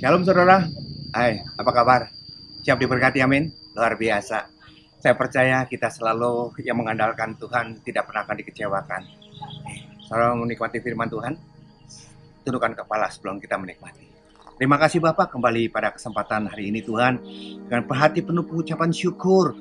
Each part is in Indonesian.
Shalom saudara. Hai, apa kabar? Siap diberkati, amin? Luar biasa. Saya percaya kita selalu yang mengandalkan Tuhan tidak pernah akan dikecewakan. Saudara menikmati firman Tuhan, tundukkan kepala sebelum kita menikmati. Terima kasih Bapak kembali pada kesempatan hari ini Tuhan. Dengan hati penuh pengucapan syukur,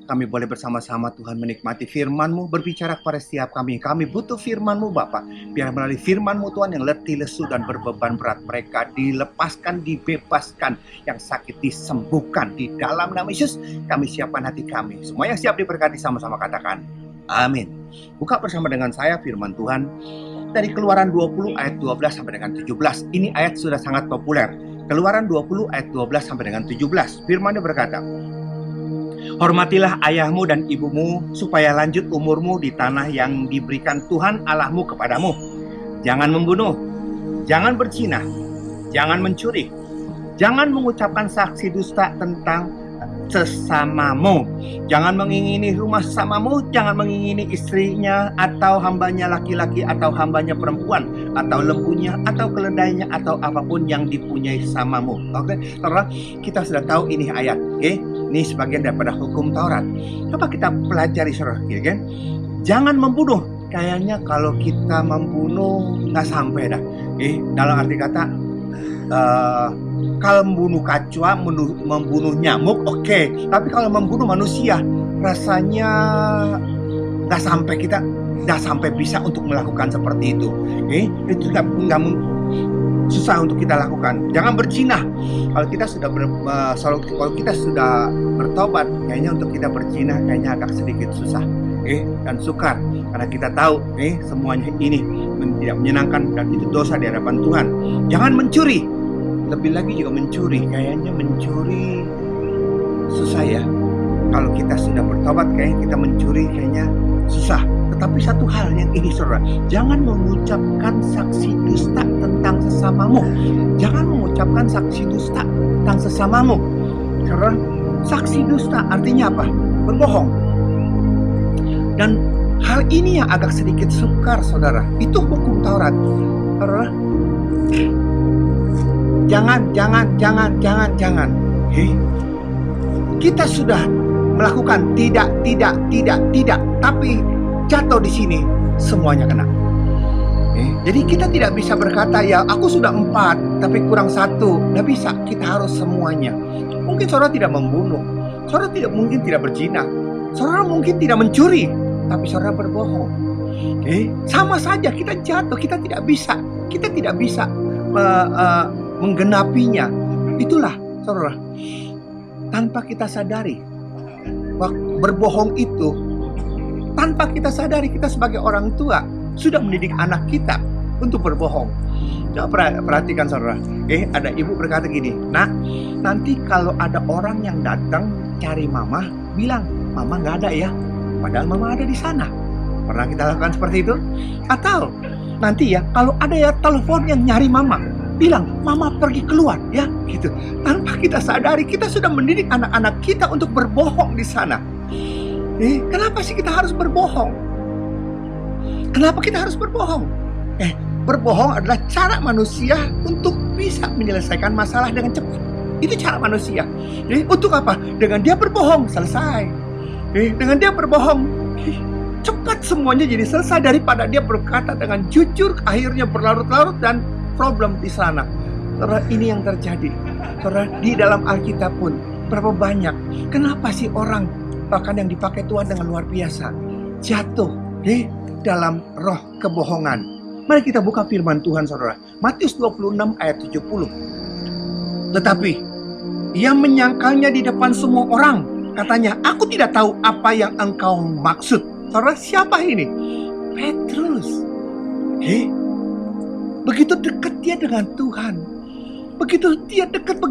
kami boleh bersama-sama Tuhan menikmati firman-Mu, berbicara kepada setiap kami. Kami butuh firman-Mu Bapak. Biar melalui firman-Mu Tuhan yang letih, lesu, dan berbeban berat, mereka dilepaskan, dibebaskan. Yang sakit disembuhkan. Di dalam nama Yesus kami siapkan hati kami. Semua yang siap diberkati sama-sama katakan amin. Buka bersama dengan saya firman Tuhan dari Keluaran 20 ayat 12 sampai dengan 17. Ini ayat sudah sangat populer. Keluaran 20 ayat 12 sampai dengan 17. Firman-Nya berkata, hormatilah ayahmu dan ibumu supaya lanjut umurmu di tanah yang diberikan Tuhan Allahmu kepadamu. Jangan membunuh, jangan berzina, jangan mencuri, jangan mengucapkan saksi dusta tentang sesamamu, jangan mengingini rumah sesamamu, jangan mengingini istrinya atau hambanya laki-laki atau hambanya perempuan atau lembunya atau keledainya atau apapun yang dipunyai sesamamu. Oke, saudara, kita sudah tahu ini ayat. Oke, ini sebagian daripada hukum Taurat. Coba kita pelajari saudara, ya kan? Jangan membunuh. Kayaknya kalau kita membunuh nggak sampai dah. Dalam arti kata, kalau membunuh kacua, membunuh nyamuk, oke. Tapi kalau membunuh manusia, rasanya nggak sampai bisa untuk melakukan seperti itu. Itu nggak susah untuk kita lakukan. Jangan berzina. Kalau kita sudah bertobat, kayaknya untuk kita berzina kayaknya agak sedikit susah. Dan sukar karena kita tahu semuanya ini tidak menyenangkan dan itu dosa di hadapan Tuhan. Jangan mencuri. Lebih lagi juga mencuri. Kayaknya mencuri susah ya. Kalau kita sudah bertobat, kayaknya kita mencuri kayaknya susah. Tetapi satu hal yang ini saudara, jangan mengucapkan saksi dusta tentang sesamamu. Jangan mengucapkan saksi dusta tentang sesamamu. Karena saksi dusta artinya apa? Berbohong. Dan hal ini yang agak sedikit sukar saudara. Itu hukum Taurat. Saudara, jangan. Kita sudah melakukan tidak, tapi jatuh di sini semuanya kena. Jadi kita tidak bisa berkata ya aku sudah 4 tapi kurang 1. Tidak bisa, kita harus semuanya. Mungkin saudara tidak membunuh, saudara mungkin tidak berzina, saudara mungkin tidak mencuri, tapi saudara berbohong. Sama saja kita jatuh, kita tidak bisa menggenapinya. Itulah saudara, tanpa kita sadari berbohong itu, tanpa kita sadari kita sebagai orang tua sudah mendidik anak kita untuk berbohong. Coba perhatikan saudara. Ada ibu berkata gini, nak, nanti kalau ada orang yang datang cari mama, bilang mama nggak ada ya, padahal mama ada di sana. Pernah kita lakukan seperti itu? Atau nanti ya kalau ada ya telepon yang nyari mama, bilang mama pergi keluar ya, gitu. Tanpa kita sadari kita sudah mendidik anak-anak kita untuk berbohong di sana. Kenapa sih kita harus berbohong? Kenapa kita harus berbohong? Berbohong adalah cara manusia untuk bisa menyelesaikan masalah dengan cepat. Itu cara manusia. Untuk apa? Dengan dia berbohong selesai. Dengan dia berbohong cepat semuanya jadi selesai, daripada dia berkata dengan jujur akhirnya berlarut-larut dan problem di sana. Saudara, ini yang terjadi. Saudara, di dalam Alkitab pun berapa banyak. Kenapa sih orang bahkan yang dipakai Tuhan dengan luar biasa jatuh dalam roh kebohongan? Mari kita buka firman Tuhan saudara. Matius 26 ayat 70. Tetapi ia menyangkalnya di depan semua orang. Katanya, aku tidak tahu apa yang engkau maksud. Saudara, siapa ini? Petrus. Begitu dekat dia dengan Tuhan. Begitu dia dekat,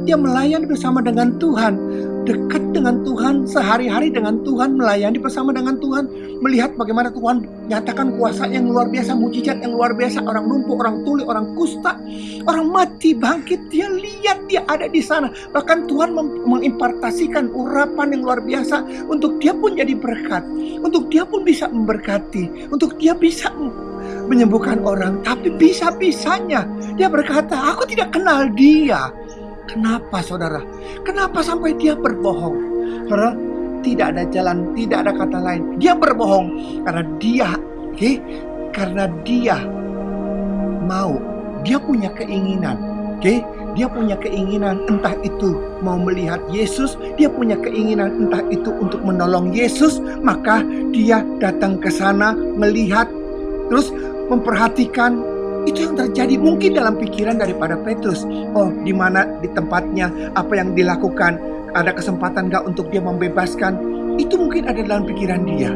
dia melayani bersama dengan Tuhan. Dekat dengan Tuhan, sehari-hari dengan Tuhan, melayani bersama dengan Tuhan. Melihat bagaimana Tuhan nyatakan kuasa yang luar biasa, mujizat yang luar biasa. Orang lumpuh, orang tuli, orang kusta, orang mati bangkit. Dia lihat, dia ada di sana. Bahkan Tuhan mengimpartasikan urapan yang luar biasa untuk dia pun jadi berkat. Untuk dia pun bisa memberkati. Untuk dia bisa menyembuhkan orang, tapi bisa-bisanya dia berkata, aku tidak kenal dia. Kenapa saudara? Kenapa sampai dia berbohong? Saudara, tidak ada jalan, tidak ada kata lain. Dia berbohong karena dia, karena dia mau, dia punya keinginan, dia punya keinginan, entah itu mau melihat Yesus, dia punya keinginan entah itu untuk menolong Yesus, maka dia datang ke sana melihat, terus memperhatikan. Itu yang terjadi mungkin dalam pikiran daripada Petrus. Oh, di mana di tempatnya, apa yang dilakukan, ada kesempatan gak untuk dia membebaskan? Itu mungkin ada dalam pikiran dia.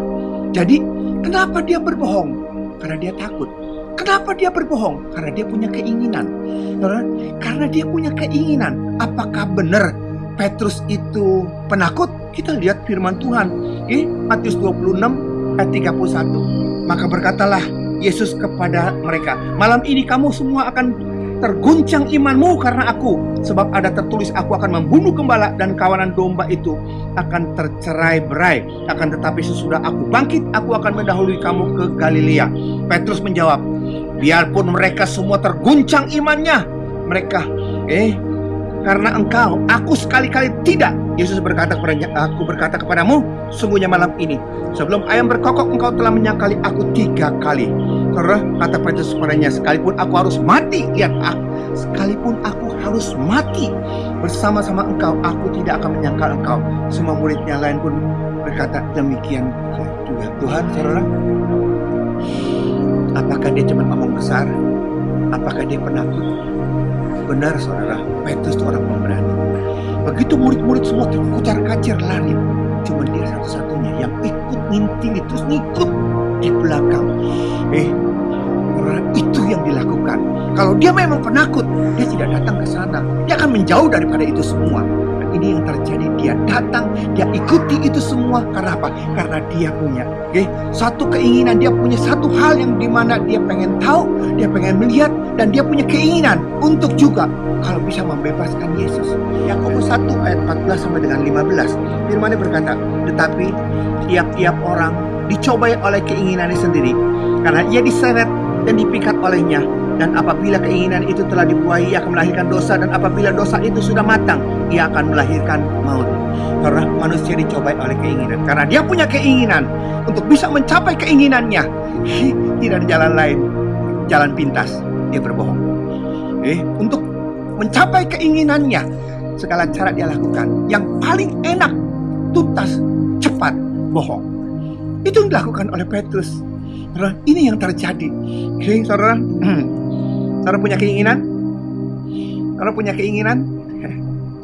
Jadi, kenapa dia berbohong? Karena dia takut. Kenapa dia berbohong? Karena dia punya keinginan. Karena dia punya keinginan. Apakah benar Petrus itu penakut? Kita lihat firman Tuhan. Matius 26 ayat 31. Maka berkatalah Yesus kepada mereka, malam ini kamu semua akan terguncang imanmu karena aku. Sebab ada tertulis, aku akan membunuh gembala dan kawanan domba itu akan tercerai-berai. Akan tetapi sesudah aku bangkit, aku akan mendahului kamu ke Galilea. Petrus menjawab, biarpun mereka semua terguncang imannya, mereka, karena engkau, aku sekali-kali tidak. Yesus berkata kepadanya, aku berkata kepadamu, sungguhnya malam ini, sebelum ayam berkokok, engkau telah menyangkali aku 3 kali. Karena kata Petrus kepadanya, sekalipun aku harus mati, lihat, sekalipun aku harus mati bersama-sama engkau, aku tidak akan menyangkal engkau. Semua muridnya lain pun berkata demikian juga. Tuhan, saudara, apakah dia cuma ngomong besar? Apakah dia penakut? Benar saudara, Petrus itu orang pemberani. Begitu murid-murid semua terkucar-kacir lari, cuma dia satu-satunya yang ikut ngintili, terus ngikut di belakang. Karena itu yang dilakukan. Kalau dia memang penakut, dia tidak datang ke sana. Dia akan menjauh daripada itu semua. Dan ini yang terjadi, dia datang, dia ikuti itu semua. Karena apa? Karena dia punya satu keinginan, dia punya satu hal yang dimana dia pengen tahu, dia pengen melihat, dan dia punya keinginan untuk juga kalau bisa membebaskan Yesus. Yakobus 1 ayat 14 sampai dengan 15. Firman-Nya berkata, tetapi tiap-tiap orang dicobai oleh keinginannya sendiri, karena ia diseret dan dipikat olehnya. Dan apabila keinginan itu telah dibuai, ia akan melahirkan dosa. Dan apabila dosa itu sudah matang, ia akan melahirkan maut. Karena manusia dicobai oleh keinginan, karena dia punya keinginan untuk bisa mencapai keinginannya. Tidak ada jalan lain, jalan pintas, dia berbohong. Untuk mencapai keinginannya, segala cara dia lakukan. Yang paling enak, tuntas, cepat, bohong. Itu yang dilakukan oleh Petrus. Saudara, ini yang terjadi. Saudara, saudara punya keinginan? Saudara punya keinginan?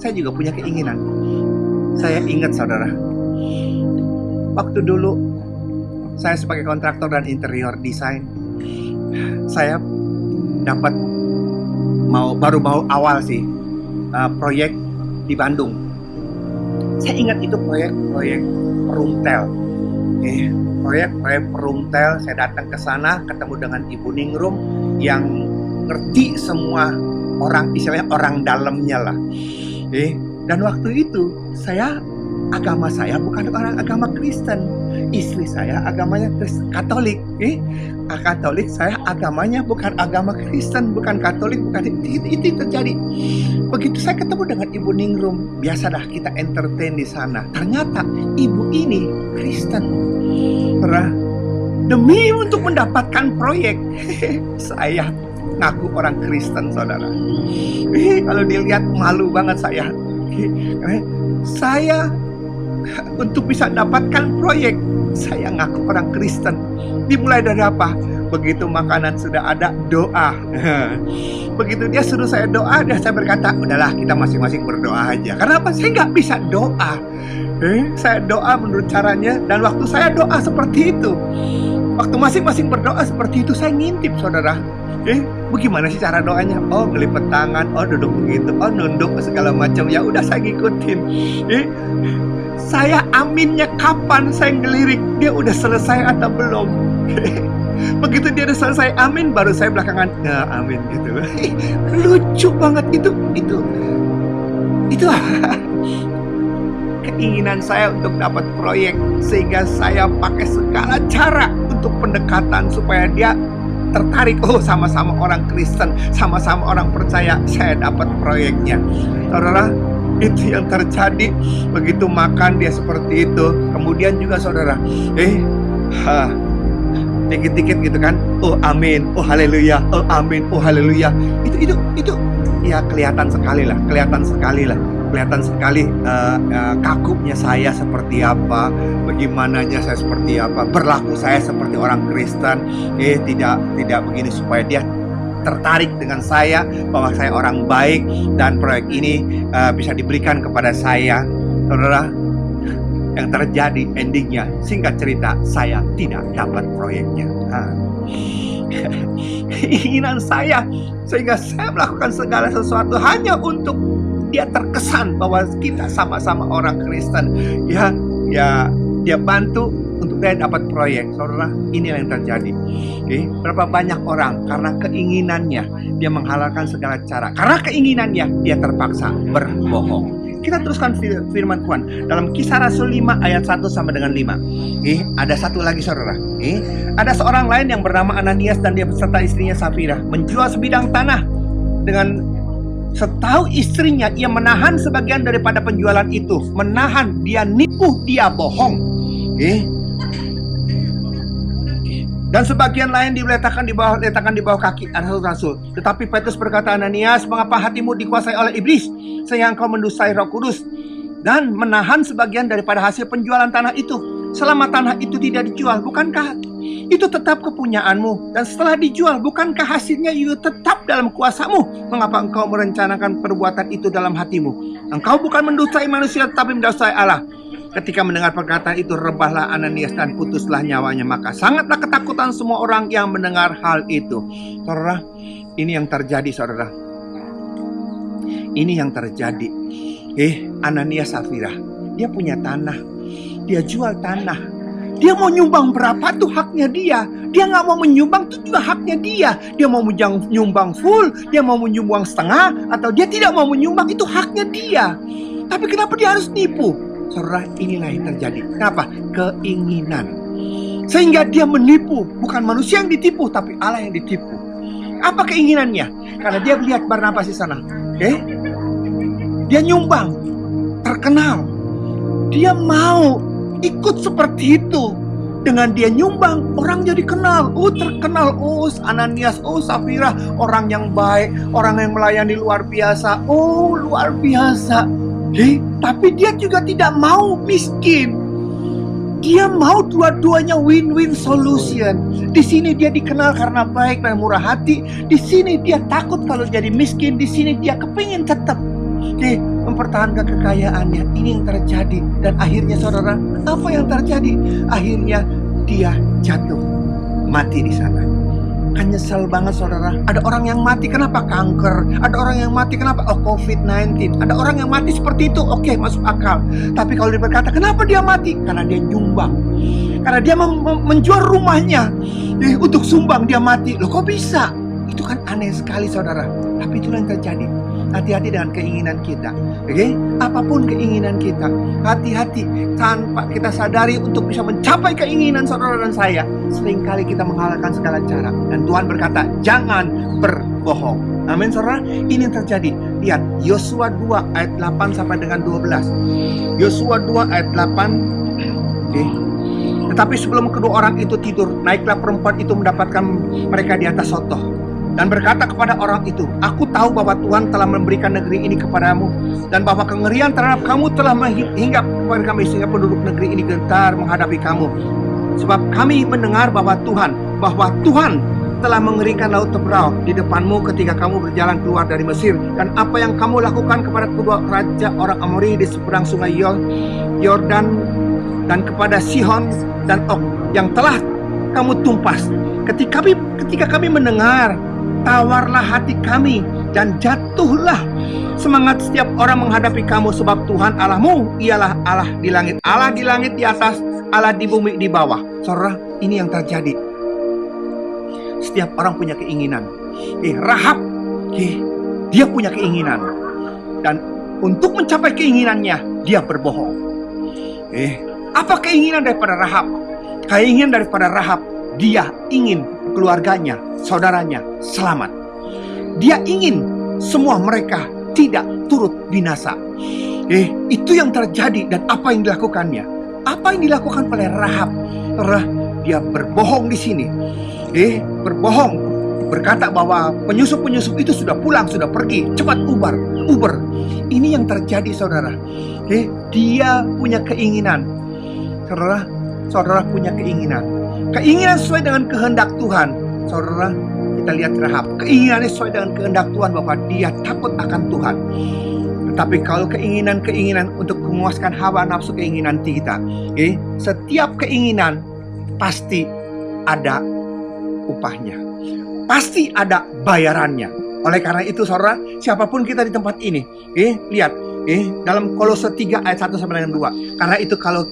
Saya juga punya keinginan. Saya ingat saudara, waktu dulu saya sebagai kontraktor dan interior design, saya dapat baru mau awal sih proyek di Bandung. Saya ingat itu proyek Perumtel. Proyek Perumtel. Saya datang ke sana, ketemu dengan Ibu Ningrum yang ngerti semua orang, istilahnya orang dalamnya lah. Dan waktu itu agama saya bukan orang agama Kristen. Istri saya agamanya Katolik. Katolik, saya agamanya bukan agama Kristen, bukan Katolik, bukan itu terjadi. Begitu saya ketemu dengan Ibu Ningrum, biasa dah kita entertain di sana. Ternyata ibu ini Kristen. Demi untuk mendapatkan proyek, saya ngaku orang Kristen, saudara. Kalau dilihat malu banget saya. Saya untuk bisa dapatkan proyek, saya ngaku orang Kristen. Dimulai dari apa? Begitu makanan sudah ada, doa. Begitu dia suruh saya doa, saya berkata, udahlah kita masing-masing berdoa aja. Karena apa? Saya nggak bisa doa. Saya doa menurut caranya, dan waktu saya doa seperti itu, waktu masing-masing berdoa seperti itu, saya ngintip saudara. Bagaimana sih cara doanya? Oh, ngelipet tangan, oh duduk begitu, oh nunduk segala macam. Ya udah saya ngikutin. Saya aminnya kapan saya ngelirik, dia udah selesai atau belum. Begitu dia udah selesai amin, baru saya belakangan amin gitu. Lucu banget itu keinginan saya untuk dapat proyek, sehingga saya pakai segala cara untuk pendekatan supaya dia tertarik, oh sama-sama orang Kristen, sama-sama orang percaya, saya dapat proyeknya. Saudara, itu yang terjadi. Begitu makan dia seperti itu. Kemudian juga saudara, dikit-dikit gitu kan, oh amin, oh haleluya, oh amin, oh haleluya. Itu ya kelihatan sekali kakupnya saya seperti apa, bagaimananya saya seperti apa, berlaku saya seperti orang Kristen. Tidak begini supaya dia tertarik dengan saya, bahwa saya orang baik dan proyek ini bisa diberikan kepada saya. Saudara, yang terjadi endingnya, singkat cerita, saya tidak dapat proyeknya. Keinginan saya, sehingga saya melakukan segala sesuatu hanya untuk dia terkesan bahwa kita sama-sama orang Kristen. Ya dia bantu untuk dia dapat proyek. Saudara, inilah yang terjadi. Berapa banyak orang karena keinginannya dia menghalalkan segala cara. Karena keinginannya dia terpaksa berbohong. Kita teruskan firman Tuhan dalam Kisah Rasul 5 ayat 1 sampai dengan 5. Ada satu lagi saudara. Ada seorang lain yang bernama Ananias dan dia beserta istrinya Safira menjual sebidang tanah. Dengan setahu istrinya, ia menahan sebagian daripada penjualan itu. Menahan, dia nipu, dia bohong. Dan sebagian lain diletakkan di bawah kaki rasul-rasul. Tetapi Petrus berkata, Ananias, mengapa hatimu dikuasai oleh iblis sehingga engkau mendustai Roh Kudus dan menahan sebagian daripada hasil penjualan tanah itu? Selama tanah itu tidak dijual, bukankah itu tetap kepunyaanmu? Dan setelah dijual, bukankah hasilnya itu tetap dalam kuasamu? Mengapa engkau merencanakan perbuatan itu dalam hatimu? Engkau bukan mendustai manusia, tetapi mendustai Allah. Ketika mendengar perkataan itu, rebahlah Ananias dan putuslah nyawanya. Maka sangatlah ketakutan semua orang yang mendengar hal itu. Saudara, ini yang terjadi saudara. Ini yang terjadi. Ananias Safira, dia punya tanah. Dia jual tanah. Dia mau nyumbang berapa tuh haknya dia. Dia gak mau menyumbang itu juga haknya dia. Dia mau menyumbang full, dia mau menyumbang setengah, atau dia tidak mau menyumbang, itu haknya dia. Tapi kenapa dia harus nipu? Saudara, inilah yang terjadi. Kenapa? Keinginan. Sehingga dia menipu. Bukan manusia yang ditipu, tapi Allah yang ditipu. Apa keinginannya? Karena dia lihat Barnabas di sana. Dia nyumbang, terkenal. Dia mau ikut seperti itu. Dengan dia nyumbang, orang jadi kenal. Terkenal. Ananias, Safira, orang yang baik, orang yang melayani luar biasa. Luar biasa. Tapi dia juga tidak mau miskin. Dia mau dua-duanya win-win solution. Di sini dia dikenal karena baik dan murah hati. Di sini dia takut kalau jadi miskin. Di sini dia kepingin tetap mempertahankan kekayaannya. Ini yang terjadi. Dan akhirnya saudara, apa yang terjadi? Akhirnya dia jatuh, mati di sana. Kan nyesel banget saudara. Ada orang yang mati kenapa kanker. Ada orang yang mati kenapa COVID-19. Ada orang yang mati seperti itu. Oke, masuk akal. Tapi kalau dia berkata kenapa dia mati? Karena dia nyumbang. Karena dia menjual rumahnya untuk sumbang, dia mati. Loh kok bisa? Itu kan aneh sekali saudara. Tapi itulah yang terjadi. Hati-hati dengan keinginan kita. Apapun keinginan kita, hati-hati. Tanpa kita sadari untuk bisa mencapai keinginan saudara dan saya, seringkali kita menghalalkan segala cara. Dan Tuhan berkata, jangan berbohong. Amin saudara. Ini yang terjadi. Lihat Yosua 2 ayat 8 sampai dengan 12. Yosua 2 ayat 8. Tetapi sebelum kedua orang itu tidur, naiklah perempuan itu mendapatkan mereka di atas sotoh. Dan berkata kepada orang itu, aku tahu bahwa Tuhan telah memberikan negeri ini kepadamu, dan bahwa kengerian terhadap kamu telah hinggap kepada kami, sehingga penduduk negeri ini gentar menghadapi kamu. Sebab kami mendengar bahwa Tuhan telah mengeringkan laut Tebrau di depanmu ketika kamu berjalan keluar dari Mesir. Dan apa yang kamu lakukan kepada kedua raja orang Amori di seberang sungai Yordan, dan kepada Sihon dan Og yang telah kamu tumpas. Ketika kami mendengar, tawarlah hati kami dan jatuhlah semangat setiap orang menghadapi kamu, sebab Tuhan Allahmu ialah Allah di langit. Allah di langit di atas, Allah di bumi di bawah. Saudara, ini yang terjadi. Setiap orang punya keinginan. Rahab, dia punya keinginan. Dan untuk mencapai keinginannya, dia berbohong. Apa keinginan daripada Rahab? Keinginan daripada Rahab dia ingin keluarganya, saudaranya selamat. Dia ingin semua mereka tidak turut binasa. Itu yang terjadi dan apa yang dilakukannya. Apa yang dilakukan oleh Rahab? Dia berbohong di sini. Berbohong, berkata bahwa penyusup-penyusup itu sudah pulang, sudah pergi, cepat uber. Ini yang terjadi, saudara. Dia punya keinginan. Saudara punya keinginan. Keinginan sesuai dengan kehendak Tuhan. Saudara, kita lihat Rahab. Keinginannya sesuai dengan kehendak Tuhan bahwa dia takut akan Tuhan. Tetapi kalau keinginan-keinginan untuk memuaskan hawa nafsu keinginan kita, setiap keinginan pasti ada upahnya. Pasti ada bayarannya. Oleh karena itu, saudara, siapapun kita di tempat ini, lihat, dalam Kolose 3 ayat 1 sampai dengan 2. Karena itu kalau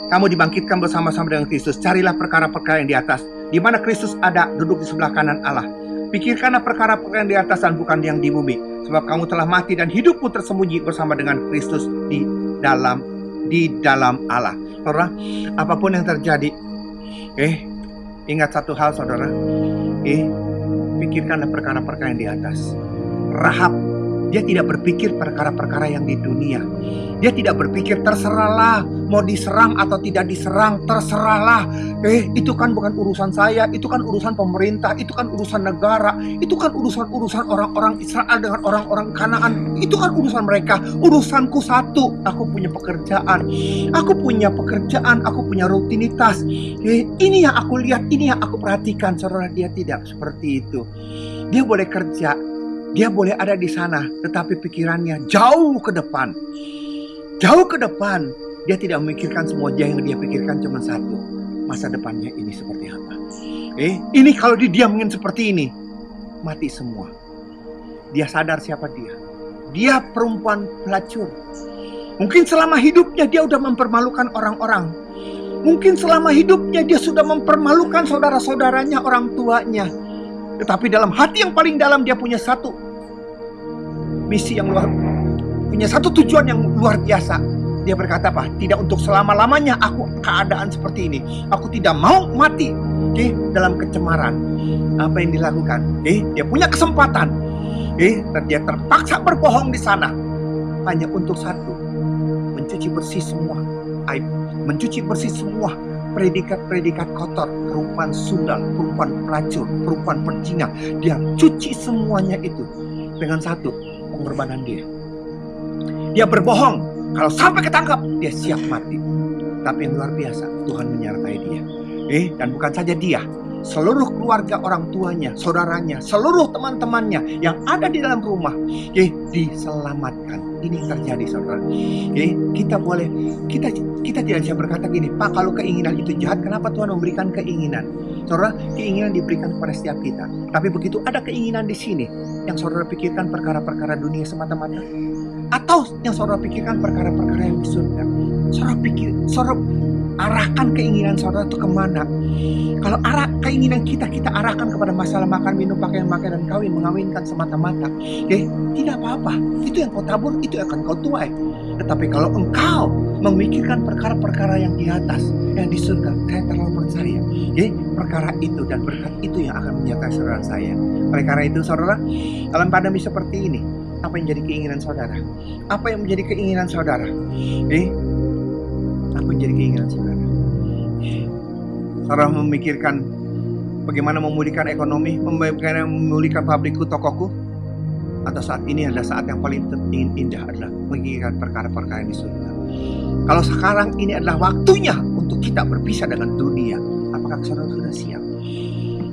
kamu dibangkitkan bersama-sama dengan Kristus, carilah perkara-perkara yang di atas, di mana Kristus ada duduk di sebelah kanan Allah. Pikirkanlah perkara-perkara yang di atas dan bukan yang di bumi, sebab kamu telah mati dan hidupmu tersembunyi bersama dengan Kristus di dalam Allah. Saudara, apapun yang terjadi, ingat satu hal, saudara, pikirkanlah perkara-perkara yang di atas. Rahab, dia tidak berpikir perkara-perkara yang di dunia. Dia tidak berpikir terserahlah mau diserang atau tidak diserang, terserahlah. Itu kan bukan urusan saya, itu kan urusan pemerintah, itu kan urusan negara, itu kan urusan orang-orang Israel dengan orang-orang Kanaan, itu kan urusan mereka. Urusanku satu, aku punya pekerjaan, aku punya rutinitas. Ini yang aku lihat, ini yang aku perhatikan. Saudara, dia tidak seperti itu. Dia boleh kerja, dia boleh ada di sana, tetapi pikirannya jauh ke depan. Jauh ke depan. Dia tidak memikirkan semua, yang dia pikirkan cuma satu. Masa depannya ini seperti apa. Ini kalau didiamkan seperti ini, mati semua. Dia sadar siapa dia. Dia perempuan pelacur. Mungkin selama hidupnya dia sudah mempermalukan orang-orang. Mungkin selama hidupnya dia sudah mempermalukan saudara-saudaranya, orang tuanya. Tetapi dalam hati yang paling dalam dia punya satu misi yang punya satu tujuan yang luar biasa. Dia berkata apa? Tidak untuk selama-lamanya aku keadaan seperti ini. Aku tidak mau mati dalam kecemaran. Apa yang dilakukan? Dia punya kesempatan. Dia terpaksa berbohong di sana. Hanya untuk satu. Mencuci bersih semua aib. Mencuci bersih semua predikat-predikat kotor, perempuan sundal, perempuan pelacur, perempuan pezina. Dia cuci semuanya itu dengan satu, pengorbanan dia. Dia berbohong, kalau sampai ketangkap dia siap mati. Tapi yang luar biasa, Tuhan menyertai dia. Dan bukan saja dia, seluruh keluarga orang tuanya, saudaranya, seluruh teman-temannya yang ada di dalam rumah, diselamatkan. Ini yang terjadi, saudara. Kita tidak bisa berkata gini, Pak, kalau keinginan itu jahat, kenapa Tuhan memberikan keinginan? Saudara, keinginan diberikan kepada setiap kita. Tapi begitu ada keinginan di sini, yang saudara pikirkan perkara-perkara dunia semata-mata, atau yang saudara pikirkan perkara-perkara yang di surga. Saudara arahkan keinginan saudara itu kemana? Kalau keinginan kita arahkan kepada masalah makan, minum, pakaian, dan kawin, mengawinkan semata-mata, tidak apa-apa. Itu yang kau tabur, itu akan kau tuai. Tetapi kalau engkau memikirkan perkara-perkara yang di atas, yang di surga, saya terlalu percaya, perkara itu dan berkat itu yang akan menyertai saudara saya. Oleh karena itu, saudara, dalam pandemi seperti ini, apa yang menjadi keinginan saudara? Apa yang menjadi keinginan saudara? Apa yang menjadi keinginan saudara? Saudara memikirkan bagaimana memulihkan ekonomi, bagaimana memulihkan pabrikku, tokoku, atau saat ini adalah saat yang paling indah adalah memikirkan perkara-perkara yang di surga. Kalau sekarang ini adalah waktunya untuk kita berpisah dengan dunia, apakah saudara sudah siap?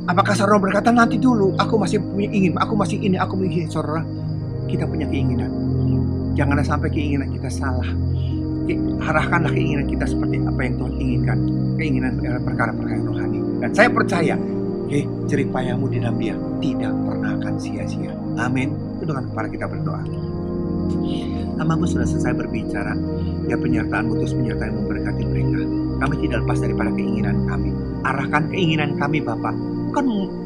Apakah saudara berkata nanti dulu, aku masih punya ingin, aku masih ini, aku ingin. Saudara, kita punya keinginan. Janganlah sampai keinginan kita salah. Arahkanlah keinginan kita seperti apa yang Tuhan inginkan. Keinginan perkara-perkara rohani. Dan saya percaya, jerih payahmu di dalam Dia tidak pernah akan sia-sia. Amin. Itu dengan kepala kita berdoa. Hamba-Mu sudah selesai berbicara. Ya, penyertaan-Mu terus menyertai memberkati mereka. Kami tidak lepas daripada keinginan kami. Arahkan keinginan kami, Bapak.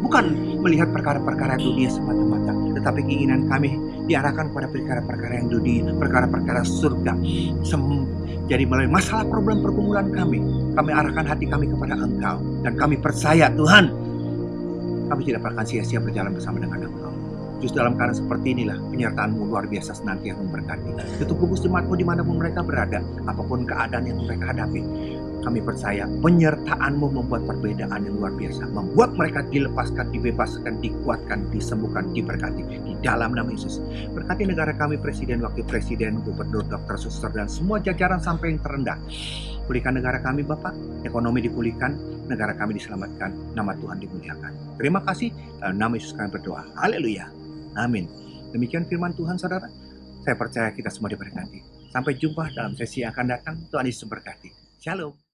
Bukan melihat perkara-perkara dunia semata-mata, tetapi keinginan kami diarahkan kepada perkara-perkara yang dunia, perkara-perkara surga. Jadi melalui masalah problem pergumulan kami arahkan hati kami kepada Engkau. Dan kami percaya Tuhan, kami tidak akan sia-sia berjalan bersama dengan Engkau. Justru dalam keadaan seperti inilah penyertaan-Mu luar biasa senantiasa memberkati. Tutup gugus jemaat-Mu dimanapun mereka berada, apapun keadaan yang mereka hadapi. Kami percaya penyertaan-Mu membuat perbedaan yang luar biasa. Membuat mereka dilepaskan, dibebaskan, dikuatkan, disembuhkan, diberkati. Di dalam nama Yesus. Berkati negara kami, Presiden, Wakil Presiden, Gubernur, Dokter, Suster, dan semua jajaran sampai yang terendah. Pulihkan negara kami, Bapak. Ekonomi dipulihkan, negara kami diselamatkan. Nama Tuhan dimuliakan. Terima kasih. Dalam nama Yesus kami berdoa. Haleluya. Amin. Demikian firman Tuhan, saudara. Saya percaya kita semua diberkati. Sampai jumpa dalam sesi yang akan datang. Tuhan Yesus memberkati. Shalom.